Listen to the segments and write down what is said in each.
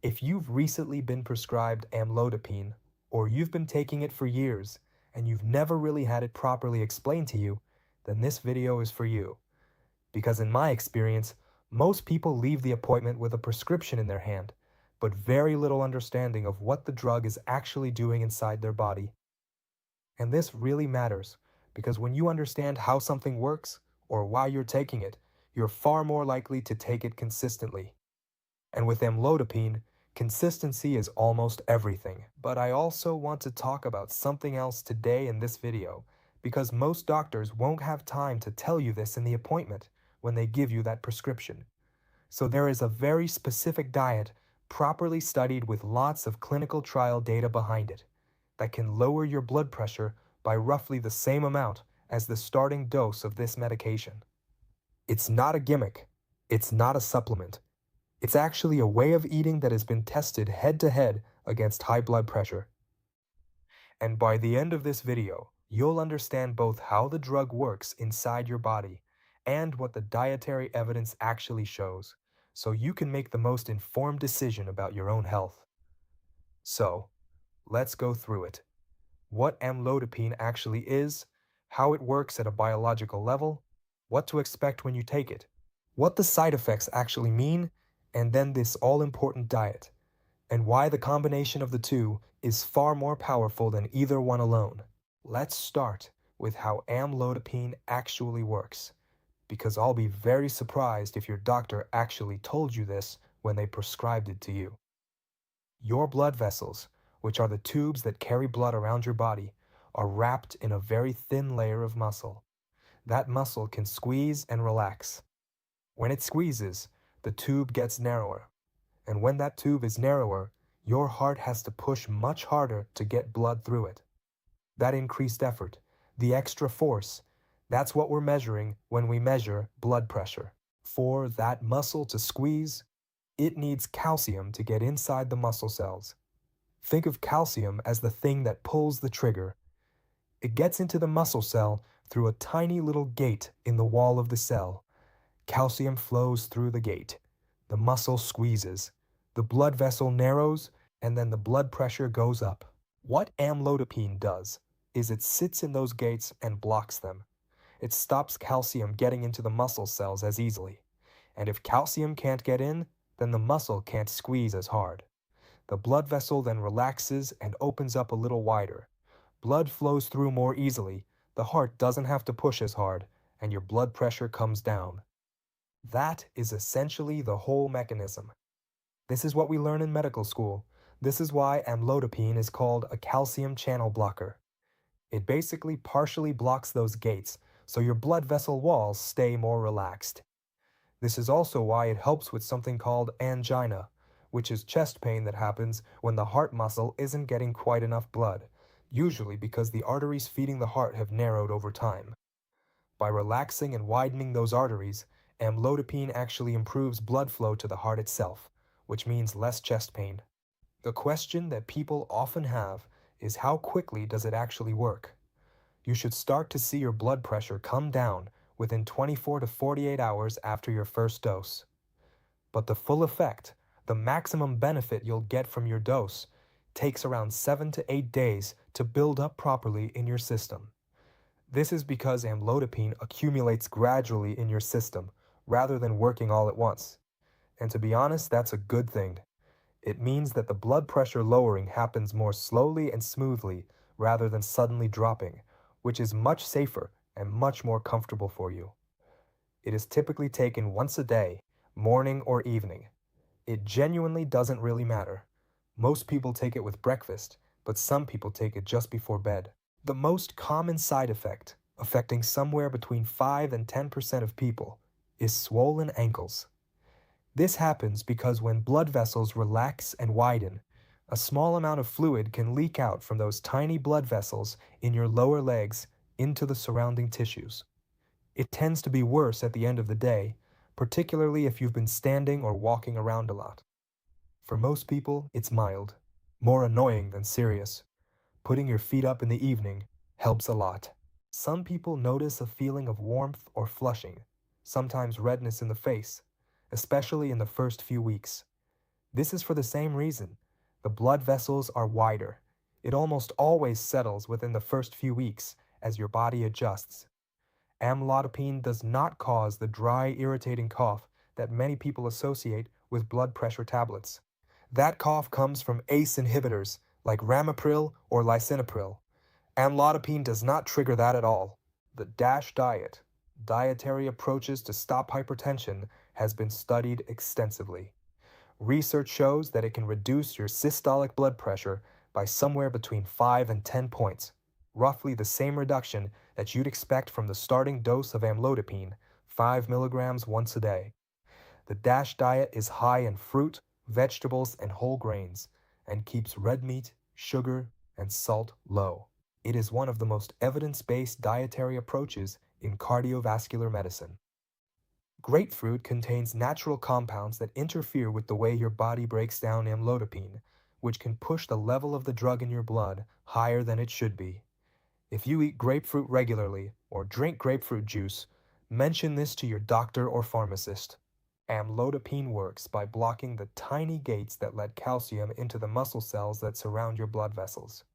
If you've recently been prescribed amlodipine, or you've been taking it for years and you've never really had it properly explained to you, then this video is for you. Because in my experience, most people leave the appointment with a prescription in their hand, but very little understanding of what the drug is actually doing inside their body. And this really matters, because when you understand how something works or why you're taking it, you're far more likely to take it consistently. And with amlodipine, consistency is almost everything. But I also want to talk about something else today in this video, because most doctors won't have time to tell you this in the appointment when they give you that prescription. So there is a very specific diet, properly studied with lots of clinical trial data behind it, that can lower your blood pressure by roughly the same amount as the starting dose of this medication. It's not a gimmick. It's not a supplement. It's actually a way of eating that has been tested head to head against high blood pressure. And by the end of this video, you'll understand both how the drug works inside your body and what the dietary evidence actually shows, so you can make the most informed decision about your own health. So, let's go through it. What amlodipine actually is, how it works at a biological level, what to expect when you take it, what the side effects actually mean, and then this all-important diet, and why the combination of the two is far more powerful than either one alone. Let's start with how amlodipine actually works, because I'll be very surprised if your doctor actually told you this when they prescribed it to you. Your blood vessels, which are the tubes that carry blood around your body, are wrapped in a very thin layer of muscle. That muscle can squeeze and relax. When it squeezes, the tube gets narrower. And when that tube is narrower, your heart has to push much harder to get blood through it. That increased effort, the extra force, that's what we're measuring when we measure blood pressure. For that muscle to squeeze, it needs calcium to get inside the muscle cells. Think of calcium as the thing that pulls the trigger. It gets into the muscle cell through a tiny little gate in the wall of the cell. Calcium flows through the gate. The muscle squeezes. The blood vessel narrows, and then the blood pressure goes up. What amlodipine does is it sits in those gates and blocks them. It stops calcium getting into the muscle cells as easily. And if calcium can't get in, then the muscle can't squeeze as hard. The blood vessel then relaxes and opens up a little wider. Blood flows through more easily, the heart doesn't have to push as hard, and your blood pressure comes down. That is essentially the whole mechanism. This is what we learn in medical school. This is why amlodipine is called a calcium channel blocker. It basically partially blocks those gates, so your blood vessel walls stay more relaxed. This is also why it helps with something called angina, which is chest pain that happens when the heart muscle isn't getting quite enough blood, usually because the arteries feeding the heart have narrowed over time. By relaxing and widening those arteries, amlodipine actually improves blood flow to the heart itself, which means less chest pain. The question that people often have is how quickly does it actually work? You should start to see your blood pressure come down within 24 to 48 hours after your first dose. But the full effect, the maximum benefit you'll get from your dose, takes around 7 to 8 days to build up properly in your system. This is because amlodipine accumulates gradually in your system rather than working all at once. And to be honest, that's a good thing. It means that the blood pressure lowering happens more slowly and smoothly rather than suddenly dropping, which is much safer and much more comfortable for you. It is typically taken once a day, morning or evening. It genuinely doesn't really matter. Most people take it with breakfast, but some people take it just before bed. The most common side effect, affecting somewhere between 5 and 10% of people, is swollen ankles. This happens because when blood vessels relax and widen, a small amount of fluid can leak out from those tiny blood vessels in your lower legs into the surrounding tissues. It tends to be worse at the end of the day, particularly if you've been standing or walking around a lot. For most people, it's mild, more annoying than serious. Putting your feet up in the evening helps a lot. Some people notice a feeling of warmth or flushing, sometimes redness in the face, especially in the first few weeks. This is for the same reason. The blood vessels are wider. It almost always settles within the first few weeks as your body adjusts. Amlodipine does not cause the dry, irritating cough that many people associate with blood pressure tablets. That cough comes from ACE inhibitors like ramipril or lisinopril. Amlodipine does not trigger that at all. The DASH diet, dietary approaches to stop hypertension, has been studied extensively. Research shows that it can reduce your systolic blood pressure by somewhere between 5 and 10 points, roughly the same reduction that you'd expect from the starting dose of amlodipine, 5 milligrams once a day. The DASH diet is high in fruit, vegetables, and whole grains, and keeps red meat, sugar, and salt low. It is one of the most evidence-based dietary approaches in cardiovascular medicine. Grapefruit contains natural compounds that interfere with the way your body breaks down amlodipine, which can push the level of the drug in your blood higher than it should be. If you eat grapefruit regularly or drink grapefruit juice, mention this to your doctor or pharmacist. Amlodipine works by blocking the tiny gates that let calcium into the muscle cells that surround your blood vessels.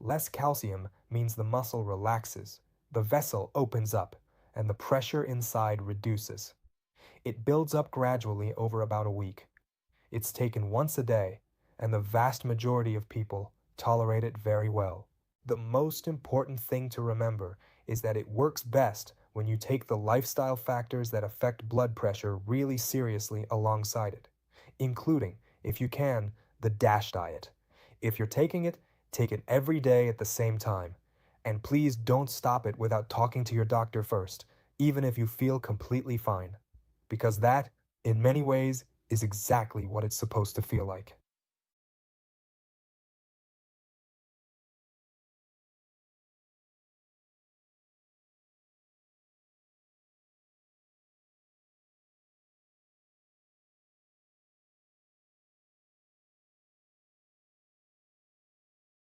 Less calcium means the muscle relaxes, the vessel opens up, and the pressure inside reduces. It builds up gradually over about a week. It's taken once a day, and the vast majority of people tolerate it very well. The most important thing to remember is that it works best when you take the lifestyle factors that affect blood pressure really seriously alongside it, including, if you can, the DASH diet. If you're taking it, take it every day at the same time. And please don't stop it without talking to your doctor first, even if you feel completely fine. Because that, in many ways, is exactly what it's supposed to feel like.